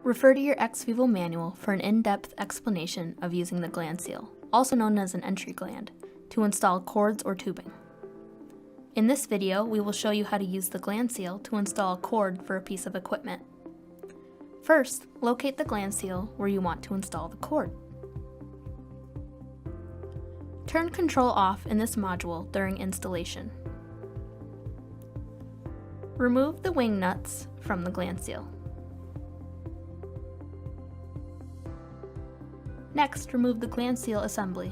Refer to your Xvivo manual for an in-depth explanation of using the gland seal, also known as an entry gland, to install cords or tubing. In this video, we will show you how to use the gland seal to install a cord for a piece of equipment. First, locate the gland seal where you want to install the cord. Turn control off in this module during installation. Remove the wing nuts from the gland seal. Next, remove the gland seal assembly.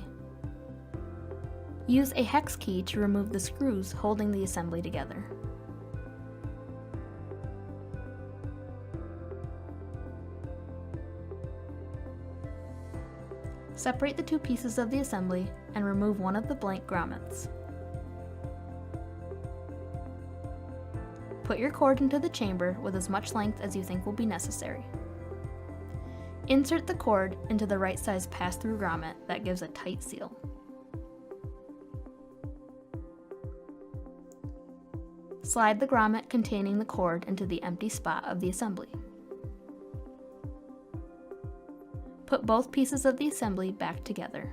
Use a hex key to remove the screws holding the assembly together. Separate the two pieces of the assembly and remove one of the blank grommets. Put your cord into the chamber with as much length as you think will be necessary. Insert the cord into the right size pass-through grommet that gives a tight seal. Slide the grommet containing the cord into the empty spot of the assembly. Put both pieces of the assembly back together.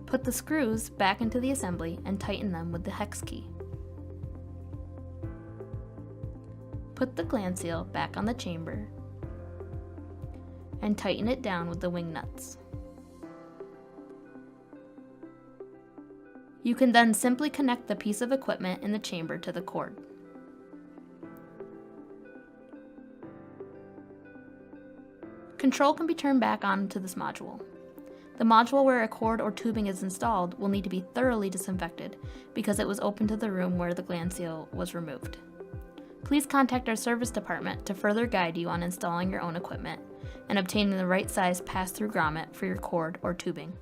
Put the screws back into the assembly and tighten them with the hex key. Put the gland seal back on the chamber and tighten it down with the wing nuts. You can then simply connect the piece of equipment in the chamber to the cord. Control can be turned back on to this module. The module where a cord or tubing is installed will need to be thoroughly disinfected because it was open to the room where the gland seal was removed. Please contact our service department to further guide you on installing your own equipment and obtaining the right size pass-through grommet for your cord or tubing.